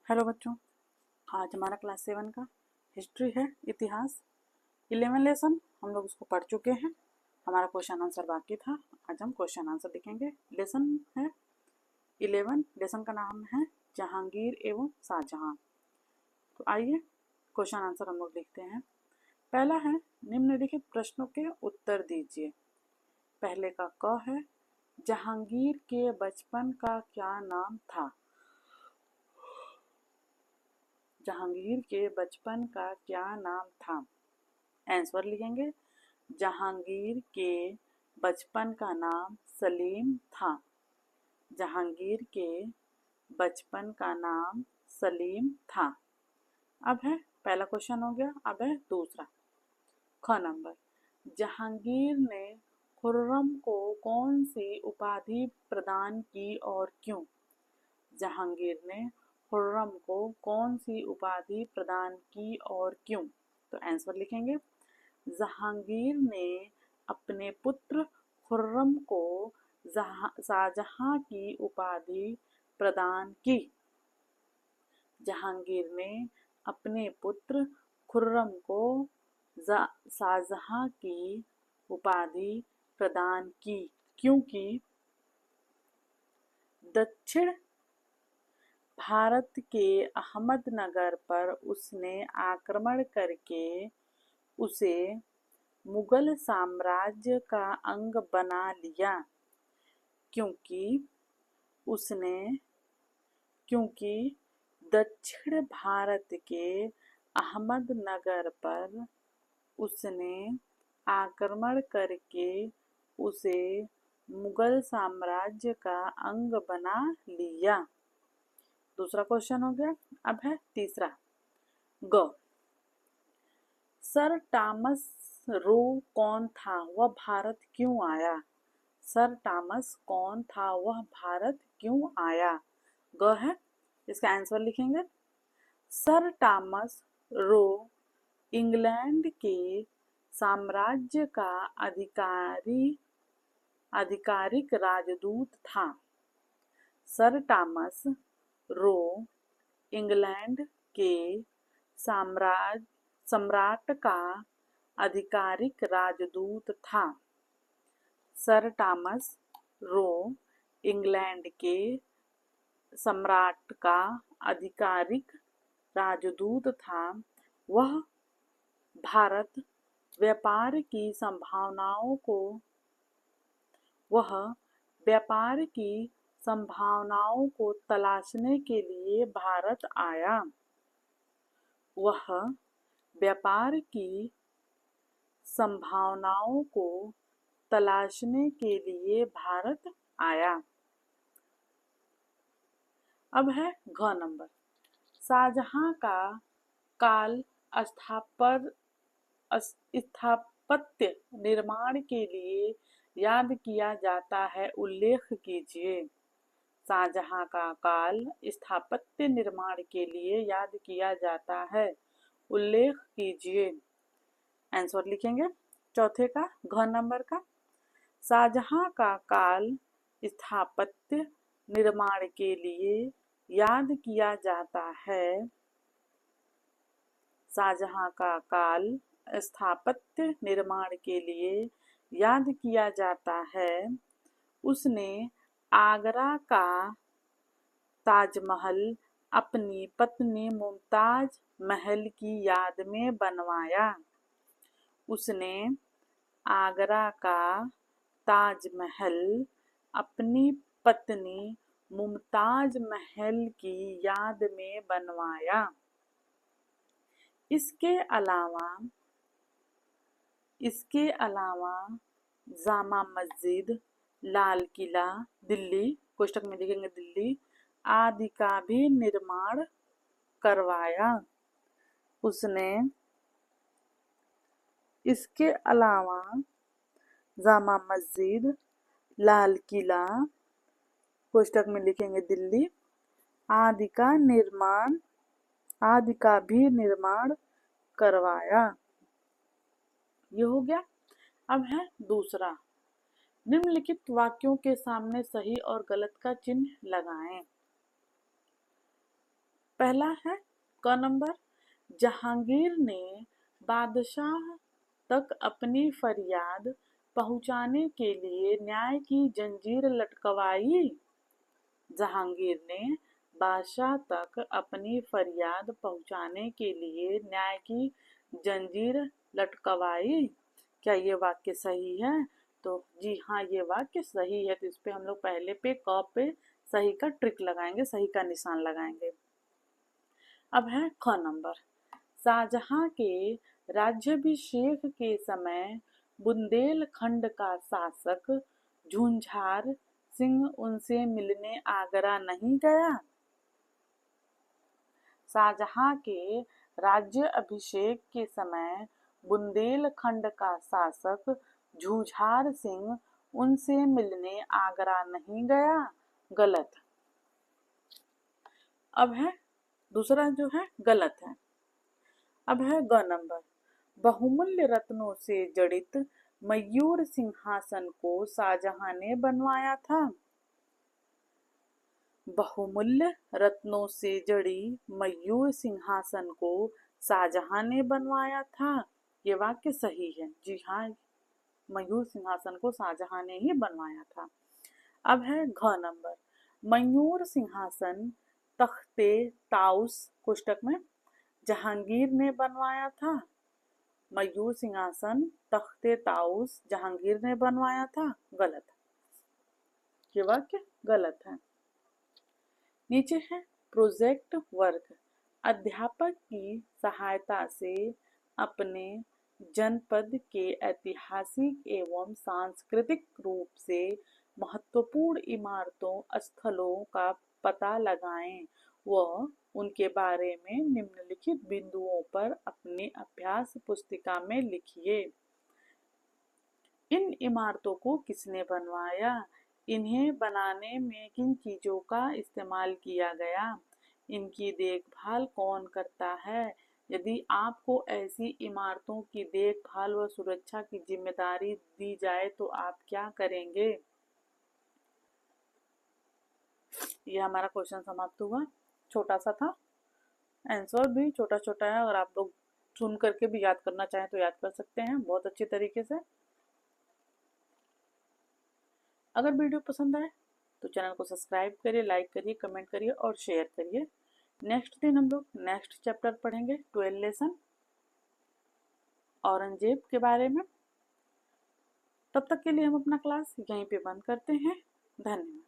Hello बच्चों, आज हमारा क्लास 7 का हिस्ट्री है, इतिहास 11 लेसन हम लोग उसको पढ़ चुके हैं। हमारा क्वेश्चन आंसर बाकी था। आज हम क्वेश्चन आंसर देखेंगे। लेसन है 11। लेसन का नाम है जहांगीर एवं शाहजहां। तो आइए क्वेश्चन आंसर हम लोग देखते हैं। पहला है, निम्नलिखित प्रश्नों के उत्तर दीजिए। पहले का क है, जहांगीर के बचपन का क्या नाम था? जहांगीर के बचपन का क्या नाम था? आंसर लिखेंगे, जहांगीर के बचपन का नाम सलीम था। जहांगीर के बचपन का नाम सलीम था। अब है पहला क्वेश्चन हो गया। अब है दूसरा, ख नंबर, जहांगीर ने खुर्रम को कौन सी उपाधि प्रदान की और क्यों? जहांगीर ने खुर्रम को कौन सी उपाधि प्रदान की और क्यों? तो आंसर लिखेंगे, जहांगीर ने अपने पुत्र खुर्रम को शाहजहां की उपाधि प्रदान की। जहांगीर ने अपने पुत्र खुर्रम को शाहजहां की उपाधि प्रदान की, क्योंकि दक्षिण भारत के अहमदनगर पर उसने आक्रमण करके उसे मुगल साम्राज्य का अंग बना लिया। क्योंकि दक्षिण भारत के अहमदनगर पर उसने आक्रमण करके उसे मुगल साम्राज्य का अंग बना लिया। दूसरा क्वेश्चन हो गया। अब है तीसरा, ग, सर टॉमस रो कौन था, वह भारत क्यों आया? सर टॉमस कौन था, वह भारत क्यों आया? ग है, इसका आंसर लिखेंगे, सर टॉमस रो इंग्लैंड के साम्राज्य का आधिकारिक राजदूत था। सर टॉमस रो इंग्लैंड के सम्राट का आधिकारिक राजदूत था। सर टॉमस रो इंग्लैंड के सम्राट का आधिकारिक राजदूत था। वह भारत व्यापार की संभावनाओं को तलाशने के लिए भारत आया। वह व्यापार की संभावनाओं को तलाशने के लिए भारत आया। अब है घ नंबर, शाहजहां का काल स्थापत्य निर्माण के लिए याद किया जाता है, उल्लेख कीजिए। शाहजहां का काल स्थापत्य निर्माण के लिए याद किया जाता है, उल्लेख कीजिए। आंसर लिखेंगे चौथे का, घ नंबर का, शाहजहां का काल स्थापत्य निर्माण के लिए याद किया जाता है। शाहजहां का काल स्थापत्य निर्माण के लिए याद किया जाता है। उसने आगरा का ताजमहल अपनी पत्नी मुमताज महल की याद में बनवाया। उसने आगरा का ताजमहल अपनी पत्नी मुमताज महल की याद में बनवाया। इसके अलावा जामा मस्जिद, लाल किला दिल्ली, कोष्टक में लिखेंगे दिल्ली, आदि का भी निर्माण करवाया। उसने इसके अलावा जामा मस्जिद, लाल किला, कोष्टक में लिखेंगे दिल्ली, आदि का भी निर्माण करवाया। ये हो गया। अब है दूसरा, निम्नलिखित वाक्यों के सामने सही और गलत का चिन्ह लगाएं। पहला है क नंबर, जहांगीर ने बादशाह तक अपनी फरियाद पहुंचाने के लिए न्याय की जंजीर लटकवाई। जहांगीर ने बादशाह तक अपनी फरियाद पहुंचाने के लिए न्याय की जंजीर लटकवाई। क्या ये वाक्य सही है? तो जी हाँ, ये वाक्य सही है। तो इस पे हम लोग पहले पे क पे सही का ट्रिक लगाएंगे, सही का निशान लगाएंगे। अब है ख नंबर, शाहजहां के राज्याभिषेक के समय बुंदेलखंड का शासक झुंझार सिंह उनसे मिलने आगरा नहीं गया। शाहजहां के राज्य अभिषेक के समय बुंदेलखंड का शासक झुंझार सिंह उनसे मिलने आगरा नहीं गया। गलत। अब है दूसरा जो है गलत है। अब है ग नंबर, बहुमूल्य रत्नों से जड़ित मयूर सिंहासन को शाहजहां ने बनवाया था। बहुमूल्य रत्नों से जड़ी मयूर सिंहासन को शाहजहां ने बनवाया था। ये वाक्य सही है। जी हाँ, मयूर सिंहासन को शाहजहां ने ही बनवाया था। अब है घ नंबर, मयूर सिंहासन तख्ते ताउस कोष्टक में जहांगीर ने बनवाया था। मयूर सिंहासन तख्ते ताउस जहांगीर ने बनवाया था। गलत। ये वाक्य गलत है। नीचे है प्रोजेक्ट वर्क, अध्यापक की सहायता से अपने जनपद के ऐतिहासिक एवं सांस्कृतिक रूप से महत्वपूर्ण इमारतों स्थलों का पता लगाएं व उनके बारे में निम्नलिखित बिंदुओं पर अपनी अभ्यास पुस्तिका में लिखिए। इन इमारतों को किसने बनवाया? इन्हें बनाने में किन चीजों का इस्तेमाल किया गया? इनकी देखभाल कौन करता है? यदि आपको ऐसी इमारतों की देखभाल व सुरक्षा की जिम्मेदारी दी जाए तो आप क्या करेंगे? यह हमारा क्वेश्चन समाप्त हुआ। छोटा सा था, आंसर भी छोटा छोटा है। अगर आप लोग सुन करके भी याद करना चाहें तो याद कर सकते हैं बहुत अच्छे तरीके से। अगर वीडियो पसंद आए तो चैनल को सब्सक्राइब करिए, लाइक करिए, कमेंट करिए और शेयर करिए। नेक्स्ट दिन हम लोग नेक्स्ट चैप्टर पढ़ेंगे, 12 लेसन औरंगजेब के बारे में। तब तक के लिए हम अपना क्लास यहीं पे बंद करते हैं। धन्यवाद।